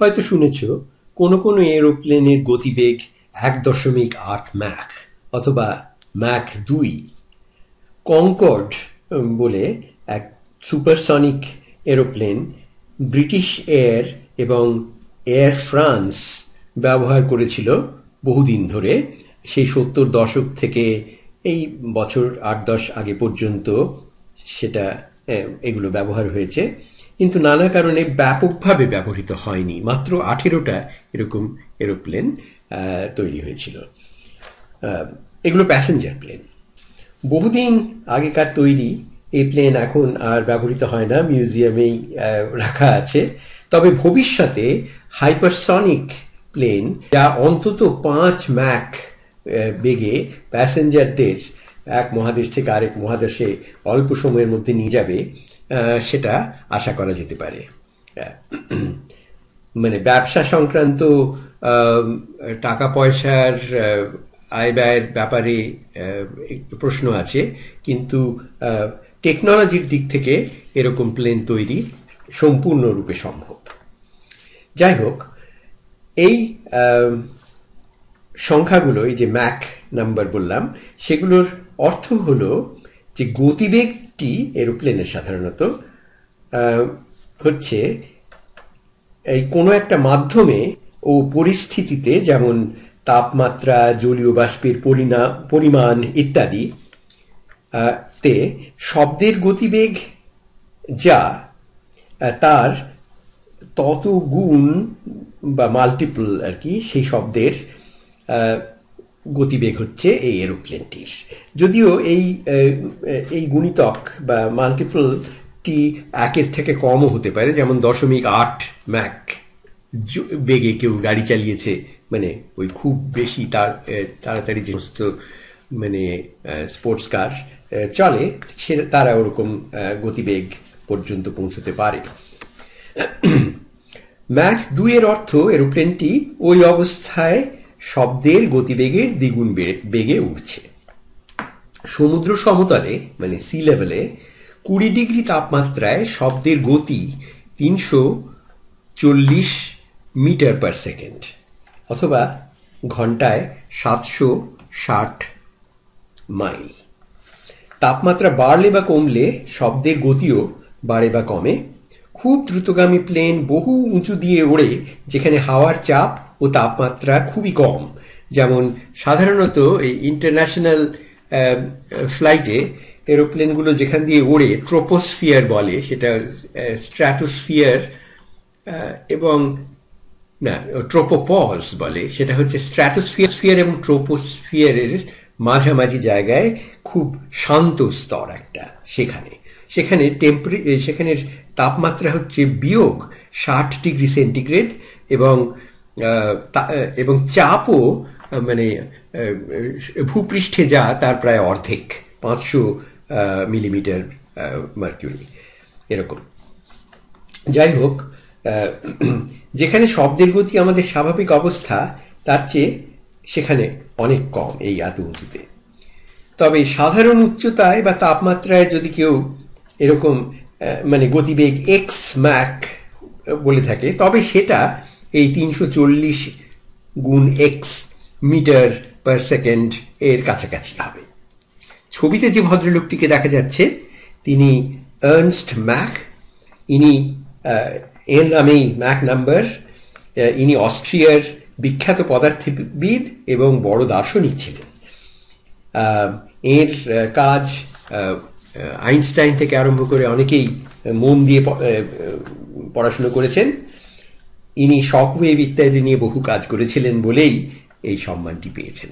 হয়তো শুনেছ কোনো কোনো এরোপ্লেনের গতিবেগ 1.8 ম্যাক অথবা ম্যাক 2। কনকর্ড বলে এক সুপারসনিক এরোপ্লেন ব্রিটিশ এয়ার এবং এয়ার ফ্রান্স ব্যবহার করেছিল বহুদিন ধরে, সেই 70 দশক থেকে এই বছর 8-10 আগে পর্যন্ত সেটা এগুলো ব্যবহার হয়েছে, কিন্তু নানা কারণে ব্যাপকভাবে ব্যবহৃত হয়নি। মাত্র 18টা এরকম এরোপ্লেন তৈরি হয়েছিল। এগুলো প্যাসেঞ্জার প্লেন, বহুদিন আগেকার তৈরি। এই প্লেন এখন আর ব্যবহৃত হয় না, মিউজিয়ামেই রাখা আছে। তবে ভবিষ্যতে হাইপারসনিক প্লেন, যা অন্তত 5 ম্যাক বেগে প্যাসেঞ্জারদের এক মহাদেশ থেকে আরেক মহাদেশে অল্প সময়ের মধ্যে নিয়ে যাবে, সেটা আশা করা যেতে পারে। মানে ব্যবসা সংক্রান্ত টাকা পয়সার আয় ব্যয়ের ব্যাপারে প্রশ্ন আছে, কিন্তু টেকনোলজির দিক থেকে এরকম প্লেন তৈরি সম্পূর্ণরূপে সম্ভব। যাই হোক, এই সংখ্যাগুলো, এই যে ম্যাক নাম্বার বললাম, সেগুলোর অর্থ হলো যে গতিবেগটি এরোপ্লেনের সাধারণত হচ্ছে এই কোনো একটা মাধ্যমে ও পরিস্থিতিতে, যেমন তাপমাত্রা, জলীয় বাষ্পের পরিমাণ ইত্যাদি তে শব্দের গতিবেগ যা, তার তত গুণ বা মাল্টিপল আর কি, সেই শব্দের গতিবেগ হচ্ছে এই এরোপ্লেনটির। যদিও এই গুণিতক বা মাল্টিপলটি 1-এর থেকে কমও হতে পারে, যেমন 0.8 ম্যাক বেগে কেউ গাড়ি চালিয়েছে, মানে ওই খুব বেশি তাড়াতাড়ি যে সমস্ত মানে স্পোর্টস কার চলে, তারা ওরকম গতিবেগ পর্যন্ত পৌঁছতে পারে। ম্যাক 2 এর অর্থ এরোপ্লেনটি ওই অবস্থায় শব্দের গতিবেগের দ্বিগুণ বেগে উঠছে। সমুদ্র সমতলে মানে সি লেভেলে 20 ডিগ্রি তাপমাত্রায় শব্দের গতি 340 মিটার পার সেকেন্ড অথবা ঘন্টায় 760 মাইল। তাপমাত্রা বাড়লে বা কমলে শব্দের গতিও বাড়ে বা কমে। খুব দ্রুতগামী প্লেন বহু উঁচু দিয়ে ওড়ে, যেখানে হাওয়ার চাপ ও তাপমাত্রা খুবই কম। যেমন সাধারণত এই ইন্টারন্যাশনাল ফ্লাইটে এরোপ্লেনগুলো যেখান দিয়ে ওড়ে ট্রোপোস্ফিয়ার বলে, সেটা স্ট্র্যাটোস্ফিয়ার এবং না ট্রোপোপজ বলে, সেটা হচ্ছে স্ট্র্যাটোস্ফিয়ার এবং ট্রোপোস্ফিয়ারের মাঝামাঝি জায়গায় খুব শান্ত স্তর একটা। সেখানের তাপমাত্রা হচ্ছে বিয়োগ 60 ডিগ্রি সেন্টিগ্রেড এবং চাপও মানে ভূপৃষ্ঠে যা তার প্রায় অর্ধেক, 500 মিলিমিটার মার্কিউরি এরকম। যাই হোক, যেখানে শব্দের গতি আমাদের স্বাভাবিক অবস্থা, তার চেয়ে সেখানে অনেক কম এই এত উঁচুতে। তবে সাধারণ উচ্চতায় বা তাপমাত্রায় যদি কেউ এরকম মানে গতিবেগ এক্স ম্যাক বলে থাকে, তবে সেটা এই 340 গুণ এক্স মিটার পার সেকেন্ড এর কাছাকাছি হবে। ছবিতে যে ভদ্রলোকটিকে দেখা যাচ্ছে তিনি আর্নস্ট ম্যাক। ইনি এর নামেই ম্যাক নাম্বার। ইনি অস্ট্রিয়ার বিখ্যাত পদার্থবিদ এবং বড় দার্শনিক ছিলেন। এর কাজ আইনস্টাইন থেকে আরম্ভ করে অনেকেই মন দিয়ে পড়াশুনো করেছেন। ইনি শকওয়েভ ইত্যাদি নিয়ে বহু কাজ করেছিলেন বলেই এই সম্মানটি পেয়েছেন।